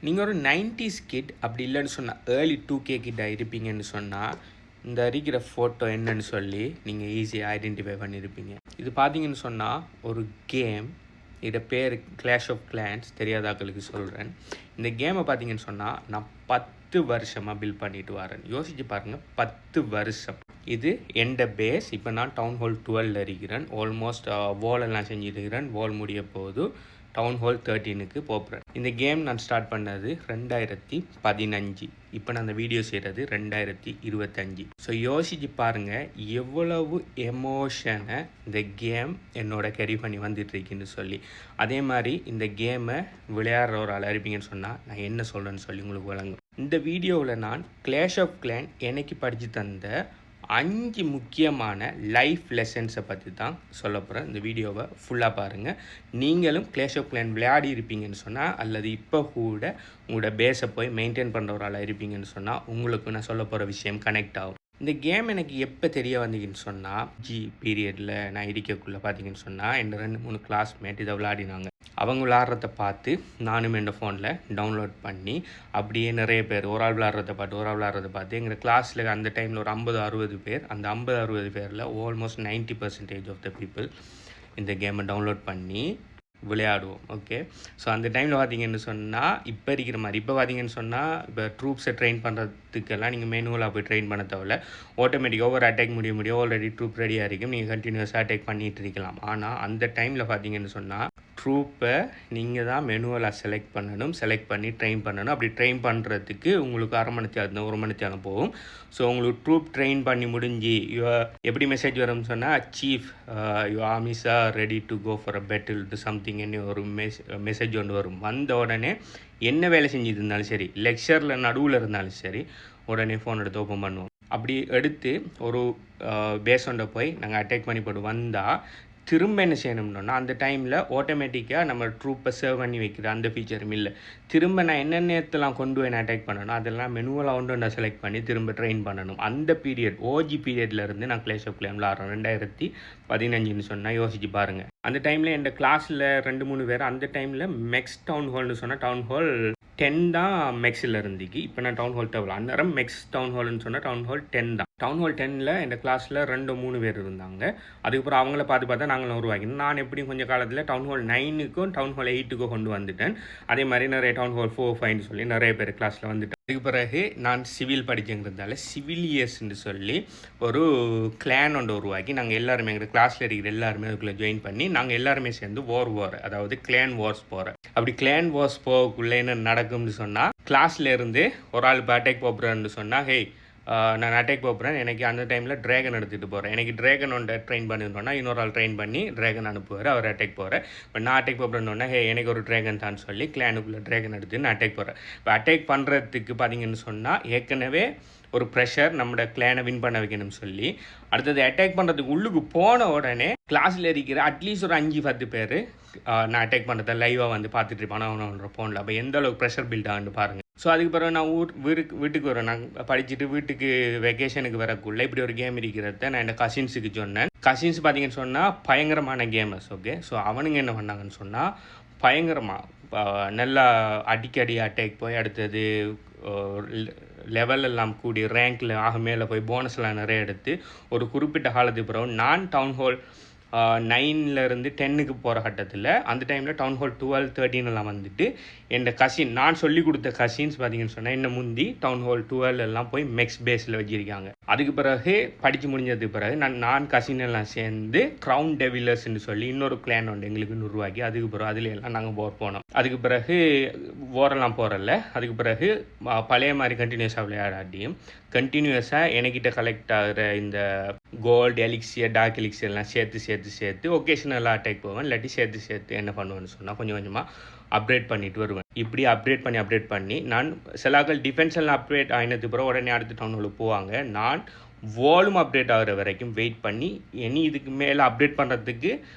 நீங்கள் ஒரு 90s kit அப்படி இல்லைன்னு சொன்னால் ஏர்லி 2K கிட்ட இருப்பீங்கன்னு சொன்னால் இந்த இருக்கிற ஃபோட்டோ என்னன்னு சொல்லி நீங்கள் ஈஸியாக ஐடென்டிஃபை பண்ணியிருப்பீங்க. இது பார்த்தீங்கன்னு சொன்னால் ஒரு கேம். இதோட பேர் கிளாஷ் ஆஃப் கிளான்ஸ். தெரியாதாக்களுக்கு சொல்கிறேன். இந்த கேமை பார்த்தீங்கன்னு சொன்னால் நான் 10 வருஷமாக பில்ட் பண்ணிட்டு வரேன். யோசிச்சு பாருங்கள், 10 வருஷம். இது எந்த பேஸ். இப்போ நான் டவுன் ஹால் 12 இருக்கிறேன். ஆல்மோஸ்ட் வாலெல்லாம் செஞ்சுட்டு இருக்கிறேன். வால் முடிய போகுது. டவுன் ஹால் 13க்கு போகிறேன். இந்த கேம் நான் ஸ்டார்ட் பண்ணது 2015. இப்போ நான் அந்த வீடியோ செய்கிறது 2025. ஸோ யோசிச்சு பாருங்கள் எவ்வளவு எமோஷனை இந்த கேம் என்னோட கேரி பண்ணி வந்துட்டுருக்குன்னு சொல்லி. அதே மாதிரி இந்த கேமை விளையாடுற ஒரு ஆள் இருப்பீங்கன்னு சொன்னால் நான் என்ன சொல்கிறேன்னு சொல்லி உங்களுக்கு வழங்கும். இந்த வீடியோவில் நான் கிளாஷ் ஆஃப் கிளான் எனக்கு படித்து தந்த 5 முக்கியமான லைஃப் லெசன்ஸை பற்றி தான் சொல்ல போகிறேன். இந்த வீடியோவை ஃபுல்லாக பாருங்கள். நீங்களும் கிளாஷ் ஆஃப் கிளான் விளையாடி இருப்பீங்கன்னு சொன்னால், அல்லது இப்போ கூட உங்களோட பேஸை போய் மெயின்டைன் பண்ணுற ஒரு ஆளாக இருப்பீங்கன்னு சொன்னால், உங்களுக்கு நான் சொல்ல போகிற விஷயம் கனெக்ட் ஆகும். இந்த கேம் எனக்கு எப்போ தெரிய வந்தீங்கன்னு சொன்னால், பீரியடில் நான் இருக்கக்குள்ளே பார்த்தீங்கன்னு சொன்னால் என் 2-3 கிளாஸ்மேட் இதை விளையாடினாங்க. அவங்க விளாட்றத பார்த்து நானும் என் ஃபோனில் டவுன்லோட் பண்ணி அப்படியே நிறைய பேர் ஒரு ஆள் விளாட்றத பார்த்து எங்கள் கிளாஸில் அந்த டைமில் ஒரு 50-60 பேர். அந்த 50-60 பேரில் ஆல்மோஸ்ட் 90% ஆஃப் த பீப்புள் இந்த கேமை டவுன்லோட் பண்ணி விளையாடுவோம். ஓகே, ஸோ அந்த டைமில் பார்த்தீங்கன்னு சொன்னால் இப்போ இருக்கிற மாதிரி இப்போ பார்த்தீங்கன்னு சொன்னால் இப்போ ட்ரூப்ஸை ட்ரெயின் பண்ணுறதுக்கெல்லாம் நீங்கள் மேனுவலாக போய் ட்ரெயின் பண்ண தேவையில்ல. ஆட்டோமேட்டிக்காக ஒரு அட்டாக் முடிய ஆல்ரெடி ட்ரூப் ரெடியாக இருக்கும். நீங்கள் கண்டினியூஸாக அட்டாக் பண்ணிகிட்டு இருக்கலாம். ஆனால் அந்த டைமில் பார்த்தீங்கன்னு சொன்னால் ட்ரூப்பை நீங்கள் தான் மெனுவலாக செலக்ட் பண்ணணும். செலக்ட் பண்ணி ட்ரெயின் பண்ணணும். அப்படி ட்ரெயின் பண்ணுறதுக்கு உங்களுக்கு 1/2 மணி நேரம் 1 மணி நேரம் போகும். ஸோ உங்களுக்கு ட்ரூப் ட்ரெயின் பண்ணி முடிஞ்சு எப்படி மெசேஜ் வரும்னு சொன்னால், chief your armies are ready to go for a battle to something என்ன ஒரு மெசேஜ் ஒன்று வரும். வந்த உடனே என்ன வேலை செஞ்சுட்டு இருந்தாலும் சரி, லெக்சரில் நடுவில் இருந்தாலும் சரி, உடனே ஃபோன் எடுத்து ஓப்பன் பண்ணுவோம். அப்படி எடுத்து ஒரு பேஸ் ஒன்றை போய் நாங்கள் அட்டாக் பண்ணி போட்டு வந்தால் திரும்ப என்ன செய்யணும்னா, அந்த டைமில் ஆட்டோமேட்டிக்காக நம்ம ட்ரூப்பை சேவ் பண்ணி வைக்கிற அந்த ஃபீச்சரும் இல்லை. திரும்ப நான் என்னென்னலாம் கொண்டு போய் நான் அட்டாக் பண்ணணும், அதெல்லாம் மெனுவலாக ஒன்று நான் செலக்ட் பண்ணி திரும்ப ட்ரெயின் பண்ணணும். அந்த பீரியட் ஓஜி பீரியட்லேருந்து நான் கிளாஷ் ஆஃப் கிளான் விளாட்றேன். 2015 சொன்னால் யோசிச்சு பாருங்கள். அந்த டைமில் என் கிளாஸில் 2-3 பேர் அந்த டைமில் மெக்ஸ் டவுன் ஹால்னு சொன்னால் டவுன் ஹால் 10 தான் மெக்ஸில் இருந்துக்கு. இப்போ நான் டவுன் ஹால் 12. அந்நேரம் மெக்ஸ் டவுன் ஹால்னு சொன்னால் டவுன் ஹால் 10 தான். டவுன் ஹால் 10ல் என் கிளாஸில் 2-3 பேர் இருந்தாங்க. அதுக்கப்புறம் அவங்கள பார்த்து நாங்களும் உருவாக்கினோம். நான் எப்படியும் கொஞ்சம் காலத்தில் டவுன் ஹால் 9க்கும் டவுன் ஹால் 8க்கும் கொண்டு வந்துட்டேன். அதே மாதிரி நிறைய டவுன் ஹால் 4, 5 சொல்லி நிறைய பேர் கிளாஸில் வந்துட்டேன். அதுக்கு பிறகு நான் சிவில் படிக்கிறதால சிவிலியர்ஸ்ன்னு சொல்லி ஒரு கிளான் ஒன்று உருவாக்கி நாங்கள் எல்லாருமே எங்கள் கிளாஸில் இருக்கிற எல்லாருமே அதுக்குள்ளே ஜாயின் பண்ணி நாங்கள் எல்லாருமே சேர்ந்து வார் அதாவது கிளான் வார்ஸ் போகிறேன். அப்படி கிளான் வார்ஸ் போகக்குள்ளே என்ன நடக்கும்னு சொன்னால், கிளாஸில் இருந்து ஒரு ஆள் இப்போ அட்டாக் போகிறேன்னு சொன்னால், ஹே நான் அட்டாக் போகிறேன், எனக்கு அந்த டைமில் ட்ராகன் எடுத்துகிட்டு போகிறேன், எனக்கு ட்ராகன் ஒன்று ட்ரெயின் பண்ணிருந்தோன்னா இன்னொரு ஆள் ட்ரெயின் பண்ணி ட்ராகன் அனுப்புவார், அவர் அட்டாக் போகிறேன். இப்போ நான் அட்டாக் போகிறேன்னா, ஹே எனக்கு ஒரு ட்ராகன் தான் சொல்லி கிளானுக்குள்ளே ட்ராகன் எடுத்து நான் அட்டாக் போகிறேன். இப்போ அட்டாக் பண்ணுறதுக்கு பார்த்தீங்கன்னு சொன்னால் ஏற்கனவே ஒரு ப்ரெஷர் நம்மளோட கிளானை வின் பண்ண வைக்கணும்னு சொல்லி, அடுத்தது அட்டாக் பண்ணுறதுக்கு உள்ளுக்கு போன உடனே கிளாஸில் இருக்கிற அட்லீஸ்ட் ஒரு 5-10 பேர் நான் அட்டாக் பண்ணுறத லைவாக வந்து பார்த்துட்டு இருப்பான் அவனோட ஃபோனில். அப்போ எந்த அளவுக்கு ப்ரெஷர் பில்ட் ஆகுன்னு பாருங்கள். ஸோ அதுக்கு பிறகு நான் வீட்டுக்கு வரேன். நான் படிச்சுட்டு வீட்டுக்கு வெக்கேஷனுக்கு வரக்குள்ளே இப்படி ஒரு கேம் இருக்கிறத நான் என் கசின்ஸுக்கு சொன்னேன். கசின்ஸ் பார்த்தீங்கன்னு சொன்னால் பயங்கரமான கேமர்ஸ். ஓகே, ஸோ அவனுங்க என்ன பண்ணாங்கன்னு சொன்னால் பயங்கரமாக நல்லா அடிக்கடி அட்டாக் போய் அடுத்தது லெவல் எல்லாம் கூடி ரேங்கில் ஆக மேலே போய் போனஸ்லாம் நிறைய எடுத்து ஒரு குறிப்பிட்ட காலத்துக்கு பிறகு நான் டவுன் ஹால் 9லேருந்து 10க்கு போகிற கட்டத்தில் அந்த டைமில் டவுன் ஹால் 12, 13 வந்துட்டு என் கசின் நான் சொல்லி கொடுத்த கசின்ஸ் பார்த்தீங்கன்னு சொன்னால் என்ன முந்தி டவுன் ஹால் 12 எல்லாம் போய் மெக்ஸ் பேஸில் வச்சுருக்காங்க. அதுக்கு பிறகு படித்து முடிஞ்சதுக்கு பிறகு நான் கசின் எல்லாம் சேர்ந்து க்ரௌன் டெவிலர்ஸ்ன்னு சொல்லி இன்னொரு கிளான் ஒன்று எங்களுக்கு உருவாக்கி அதுக்கு பிறகு அதில் எல்லாம் நாங்கள் போனோம். அதுக்கு பிறகு ஓரெல்லாம் போகிறல. அதுக்கு பிறகு பழைய மாதிரி கண்டினியூஸாக விளையாடாட்டியும் கண்டினியூஸாக என்கிட்ட கலெக்ட் ஆகிற இந்த கோல்டு எலிக்ஸியர் டார்க் எலிக்ஸியர் எல்லாம் சேர்த்து ஒகேஷனலாக அட்டாக் போவேன். இல்லாட்டி சேர்த்து என்ன பண்ணுவேன்னு சொன்னால் கொஞ்சம் கொஞ்சமாக அப்டேட் பண்ணிட்டு வருவேன். இப்படி அப்டேட் பண்ணி நான் சிலாக்கள் டிஃபென்ஸ் எல்லாம் அப்டேட் ஆகினதுக்கு பிறகு உடனே அடுத்த டவுனுக்கு போவாங்க. நான் வால்யூம் அப்டேட் ஆகிற வரைக்கும் வெயிட் பண்ணி இனி இதுக்கு மேலே அப்டேட் பண்ணுறதுக்கு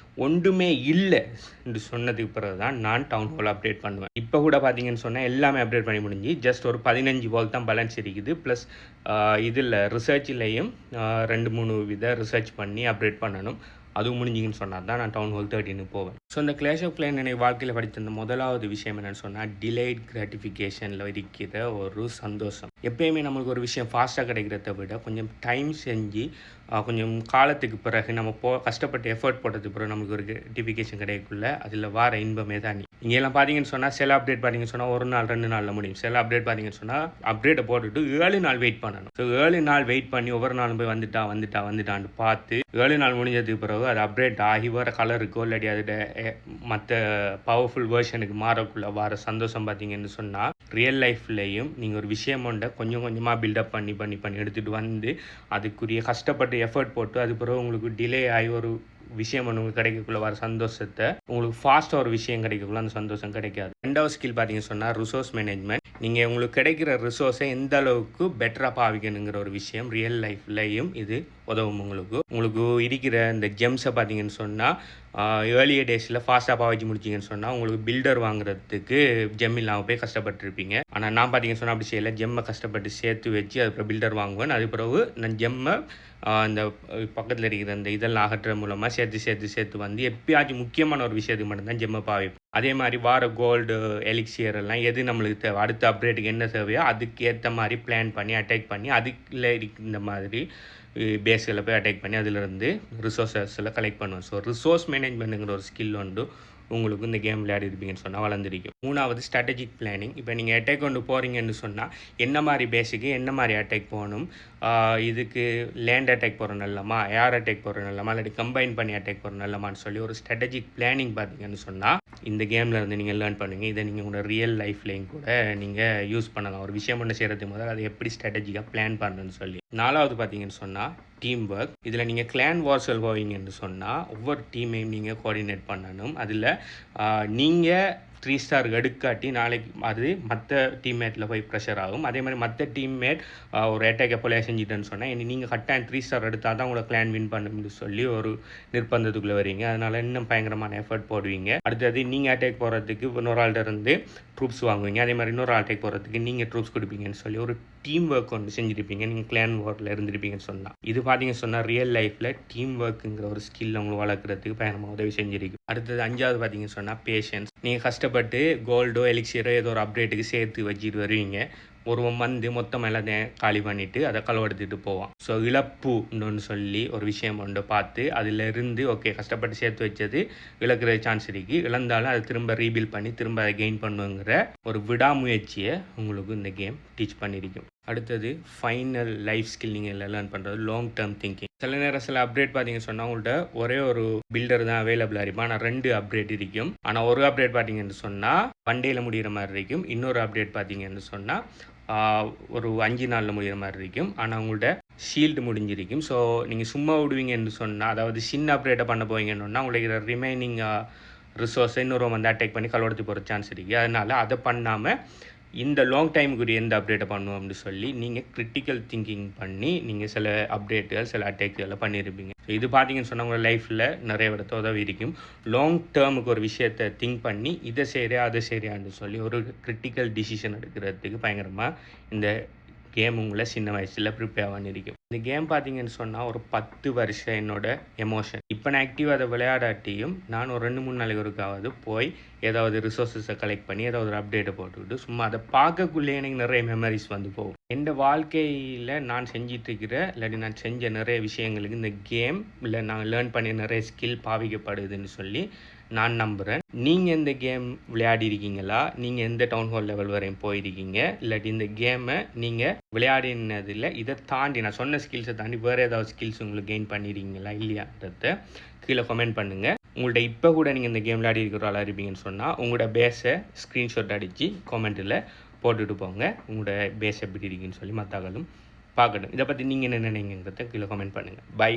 ஒன்றுமே இல்லை என்று சொன்னதுக்கு பிறகு தான் நான் டவுன் ஹால் அப்டேட் பண்ணுவேன். இப்போ கூட பார்த்தீங்கன்னு சொன்னால் எல்லாமே அப்டேட் பண்ணி முடிஞ்சு ஜஸ்ட் ஒரு 15 வால் தான் பேலன்ஸ் இருக்குது. ப்ளஸ் இதில் ரிசர்ச்லேயும் 2-3 வித ரிசர்ச் பண்ணி அப்டேட் பண்ணணும். அதுவும் முடிஞ்சிங்கன்னு சொன்னால் தான் நான் டவுன் ஹால் 13 போவேன். ஸோ இந்த கிளாஷ் ஆஃப் கிளான் என்னை வாழ்க்கையில் படித்த இந்த முதலாவது விஷயம் என்னென்னு சொன்னால் டிலேட் கிராட்டிஃபிகேஷனில் இருக்கிற ஒரு சந்தோஷம். எப்பயுமே நம்மளுக்கு ஒரு விஷயம் ஃபாஸ்ட்டாக கிடைக்கிறத விட கொஞ்சம் டைம் செஞ்சு கொஞ்சம் காலத்துக்கு பிறகு நம்ம கஷ்டப்பட்டு எஃபர்ட் போட்டதுக்கு பிறகு நம்மளுக்கு ஒரு கிராட்டிஃபிகேஷன் கிடைக்கக்குள்ள அதில் வார இன்பமே தான். இங்கெல்லாம் பார்த்தீங்கன்னு சொன்னால் சில அப்டேட் பார்த்தீங்கன்னு சொன்னால் 1 நாள் 2 நாளில் முடியும். சில அப்டேட் பார்த்தீங்கன்னு சொன்னால் அப்டேட்டை போட்டுட்டு 7 நாள் வெயிட் பண்ணணும். ஸோ 7 நாள் வெயிட் பண்ணி ஒவ்வொரு நாளும் போய் வந்துட்டான்னு பார்த்து 7 நாள் முடிஞ்சதுக்கு பிறகு அது அப்டேட் ஆகி வர கலருக்கோ இல்லாட்டி அதோட மற்ற பவர்ஃபுல் வேர்ஷனுக்கு மாறக்குள்ள வர சந்தோஷம் பார்த்தீங்கன்னு சொன்னால் ரியல் லைஃப்லேயும் நீங்கள் ஒரு விஷயம் ஒன்றை கொஞ்சம் கொஞ்சமாக பில்டப் பண்ணி எடுத்துகிட்டு வந்து அதுக்குரிய கஷ்டப்பட்டு எஃபர்ட் போட்டு அது பிறகு உங்களுக்கு டிலே ஆகி ஒரு விஷயம் உங்களுக்கு கிடைக்கக்குள்ள வர சந்தோஷத்தை உங்களுக்கு ஃபாஸ்ட்டாக ஒரு விஷயம் கிடைக்கக்குள்ள அந்த சந்தோஷம் கிடைக்காது. 2வது ஸ்கில் பார்த்தீங்கன்னு சொன்னால் ரிசோர்ஸ் மேனேஜ்மெண்ட். நீங்கள் உங்களுக்கு கிடைக்கிற ரிசோர்ஸை எந்த அளவுக்கு பெட்டராக பாவிக்கணுங்கிற ஒரு விஷயம் ரியல் லைஃப்லையும் இது உதவும். உங்களுக்கு இருக்கிற இந்த ஜெம்ஸை பார்த்தீங்கன்னு சொன்னால் ஏர்லியர் டேஸில் ஃபாஸ்ட்டாக பாவிச்சு முடிச்சிங்கன்னு சொன்னால் உங்களுக்கு பில்டர் வாங்குறதுக்கு ஜெம் இல்லாமல் போய் கஷ்டப்பட்டுருப்பீங்க. ஆனால் நான் பார்த்தீங்கன்னு சொன்னால் அப்படி செய்யலை. ஜெம்மை கஷ்டப்பட்டு சேர்த்து வச்சு அதுக்கப்புறம் பில்டர் வாங்குவேன். அது பிறகு நான் ஜெம்மை இந்த பக்கத்தில் இருக்கிற இந்த இதெல்லாம் அகற்ற மூலமாக சேர்த்து வந்து எப்பயாச்சும் முக்கியமான ஒரு விஷயத்துக்கு மட்டும்தான் ஜெம்மை பாவிப்பேன். அதே மாதிரி வார கோல்டு எலிக்சியர் எல்லாம் எது நம்மளுக்கு தேவை, அடுத்த அப்டேட்டுக்கு என்ன தேவையோ அதுக்கு ஏற்ற மாதிரி பிளான் பண்ணி அட்டாக் பண்ணி அதுக்குள்ளே இந்த மாதிரி பேஸ்களில் போய் அட்டாக் பண்ணி அதிலிருந்து ரிசோர்ஸஸில் கலெக்ட் பண்ணுவோம். ஸோ ரிசோர்ஸ் மேனேஜ்மெண்ட்டுங்கிற ஒரு ஸ்கில் வந்து உங்களுக்கு இந்த கேம் விளையாடி இருப்பீங்கன்னு சொன்னால் வளர்ந்துருக்கும். 3வது ஸ்ட்ராட்டஜிக் பிளானிங். இப்போ நீங்கள் அட்டாக் கொண்டு போகிறீங்கன்னு சொன்னால் என்ன மாதிரி பேஸுக்கு என்ன மாதிரி அட்டாக் போகணும், இதுக்கு லேண்ட் அட்டாக் போகிற நல்லமா, ஏர் அட்டாக் போகிற நல்லமா, இல்லாட்டி கம்பைன் பண்ணி அட்டாக் போகிற நல்லமான்னு சொல்லி ஒரு ஸ்ட்ராட்டஜிக் பிளானிங் பார்த்தீங்கன்னு சொன்னால் இந்த கேமில் இருந்து நீங்கள் லேர்ன் பண்ணுவீங்க. இதை நீங்கள் உங்களோட ரியல் லைஃப்லேயும் கூட நீங்கள் யூஸ் பண்ணலாம். ஒரு விஷயம் ஒன்று செய்கிறதுக்கு முதல்ல அதை எப்படி ஸ்ட்ராட்டஜிக்காக பிளான் பண்ணுறேன்னு சொல்லி. 4வது பார்த்தீங்கன்னு சொன்னால் டீம் ஒர்க். இதில் நீங்கள் கிளான் வார்சல் போவீங்கன்னு சொன்னால் ஒவ்வொரு டீமையும் நீங்கள் கோஆர்டினேட் பண்ணணும். அதில் நீங்கள் 3 ஸ்டார் எடுக்காட்டி நாளைக்கு அது மற்ற டீம்மேட்டில் போய் ப்ரெஷர் ஆகும். அதே மாதிரி மற்ற டீம்மேட் ஒரு அட்டாக்கை போல செஞ்சுட்டேன்னு சொன்னால் நீங்கள் கட்டாயம் 3 ஸ்டார் எடுத்தால் தான் உங்களை கிளான் வின் பண்ணணும்னு சொல்லி ஒரு நிர்பந்தத்துக்குள்ளே வரீங்க. அதனால் இன்னும் பயங்கரமான எஃபர்ட் போடுவீங்க. அடுத்தது நீங்கள் அட்டாக் போகிறதுக்கு இன்னொரு ஆள்கிட்ட இருந்து ட்ரூப்ஸ் வாங்குவீங்க. அதே மாதிரி இன்னொரு அட்டாக் போகிறதுக்கு நீங்கள் ட்ரூப்ஸ் கொடுப்பீங்கன்னு சொல்லி ஒரு டீம் ஒர்க் ஒன்று செஞ்சுருப்பீங்க நீங்கள் கிளான் ஒர்க்கில் இருந்திருப்பீங்கன்னு சொன்னால். இது பார்த்தீங்கன்னு சொன்னால் ரியல் லைஃப்பில் டீம் ஒர்க்குங்கிற ஒரு ஸ்கில் உங்களுக்கு வளர்க்குறதுக்கு பயங்கரமாக உதவி செஞ்சிருக்கு. அடுத்தது 5வது பார்த்தீங்கன்னு சொன்னால் பேஷன்ஸ். நீங்கள் கஷ்டப்பட்டு கோல்டோ எலிக்சியரோ ஏதோ ஒரு அப்டேட்டுக்கு சேர்த்து வச்சுட்டு வருவீங்க. ஒருவன் வந்து மொத்தம் எல்லாத்தையும் காலி பண்ணிவிட்டு அதை களவெடுத்துட்டு போவான். ஸோ இழப்புன்னு சொல்லி ஒரு விஷயம் ஒன்று பார்த்து அதிலிருந்து ஓகே கஷ்டப்பட்டு சேர்த்து வச்சது இழக்கிற சான்ஸ் இருக்குது, இழந்தாலும் அதை திரும்ப ரீபில்ட் பண்ணி திரும்ப அதை கெயின் பண்ணுங்கிற ஒரு விடாமுயற்சியை உங்களுக்கு இந்த கேம் டீச் பண்ணியிருக்கும். அடுத்தது ஃபைனல் லைஃப் ஸ்கில் நீங்கள் லேர்ன் பண்ணுறது லாங் டேர்ம் திங்கிங். சில நேரம் சில அப்டேட் பார்த்தீங்கன்னு சொன்னால் உங்கள்கிட்ட ஒரே ஒரு பில்டர் தான் அவைலபிளாக இருக்கும். ஆனால் 2 அப்டேட் இருக்கும். ஆனால் ஒரு அப்டேட் பார்த்தீங்கன்னு சொன்னால் 1 டேயில் முடிகிற மாதிரி இருக்கும். இன்னொரு அப்டேட் பார்த்தீங்கன்னு சொன்னால் ஒரு 5 நாளில் முடிகிற மாதிரி இருக்கும். ஆனால் உங்கள்கிட்ட ஷீல்டு முடிஞ்சிருக்கும். ஸோ நீங்கள் சும்மா விடுவீங்கன்னு சொன்னால் அதாவது சின்ன அப்டேட்டை பண்ண போவீங்கன்னு சொன்னால் உங்களுக்கு ரிமைனிங் ரிசோர்ஸை இன்னொரு வந்து அட்டாக் பண்ணி கலவெடுத்து போகிற சான்ஸ் இருக்குது. அதனால் அதை பண்ணாமல் இந்த லாங் டைமுக்குரிய எந்த அப்டேட்டை பண்ணுவோம் அப்படின்னு சொல்லி நீங்கள் கிரிட்டிக்கல் திங்கிங் பண்ணி நீங்கள் சில அப்டேட்டுகள் சில அட்டாக்குகளை பண்ணியிருப்பீங்க. ஸோ இது பார்த்தீங்கன்னு சொன்னால் உங்கள் லைஃப்பில் நிறைய இடத்த உதவி இருக்கும். லாங் டேர்முக்கு ஒரு விஷயத்தை திங்க் பண்ணி இதை செய்கிறேன் அதை செய்கிறான்னு சொல்லி ஒரு கிரிட்டிக்கல் டிசிஷன் எடுக்கிறதுக்கு பயங்கரமாக இந்த கேம் உங்களை சின்ன வயசில் ப்ரிப்பேர் பண்ணியிருக்கும். இந்த கேம் பார்த்தீங்கன்னு சொன்னால் ஒரு 10 வருஷம் என்னோட எமோஷன். இப்போ நான் ஆக்டிவாக அதை விளையாடாட்டியும் நான் ஒரு 2-3 நாளைக்கு ஒருக்காவது போய் ஏதாவது ரிசோர்ஸஸை கலெக்ட் பண்ணி ஏதாவது ஒரு அப்டேட்டை போட்டுக்கிட்டு சும்மா அதை பார்க்கக்குள்ளே எனக்கு நிறைய மெமரிஸ் வந்து போகும். என் வாழ்க்கையில் நான் செஞ்சிட்ருக்கிற இல்லாட்டி நான் செஞ்ச நிறைய விஷயங்களுக்கு இந்த கேம் இல்லை நான் லேர்ன் பண்ணி நிறைய ஸ்கில் பாவிக்கப்படுதுன்னு சொல்லி நான் நம்புகிறேன். நீங்கள் இந்த கேம் விளையாடி இருக்கீங்களா? நீங்கள் எந்த டவுன் ஹால் லெவல் வரையும் போயிருக்கீங்க? இல்லாட்டி இந்த கேமை நீங்கள் விளையாடினதில் இதை தாண்டி நான் சொன்ன ஸ்கில்ஸை தாண்டி வேறு ஏதாவது ஸ்கில்ஸ் உங்களுக்கு கெயின் பண்ணியிருக்கீங்களா இல்லையான்றத கீழே கமெண்ட் பண்ணுங்கள். உங்கள்கிட்ட இப்போ கூட நீங்கள் இந்த கேம் விளையாடி இருக்கிற ஆளாக இருப்பீங்கன்னு சொன்னால் உங்களோட பேஸை ஸ்க்ரீன்ஷாட் அடித்து கமெண்ட்டில் போட்டுட்டு போங்க. உங்களோட பேஸ் எப்படி இருக்குன்னு சொல்லி மற்றவங்களும் பார்க்கணும். இதை பற்றி நீங்கள் என்ன நினைக்கிறத கீழே கமெண்ட் பண்ணுங்கள். பை.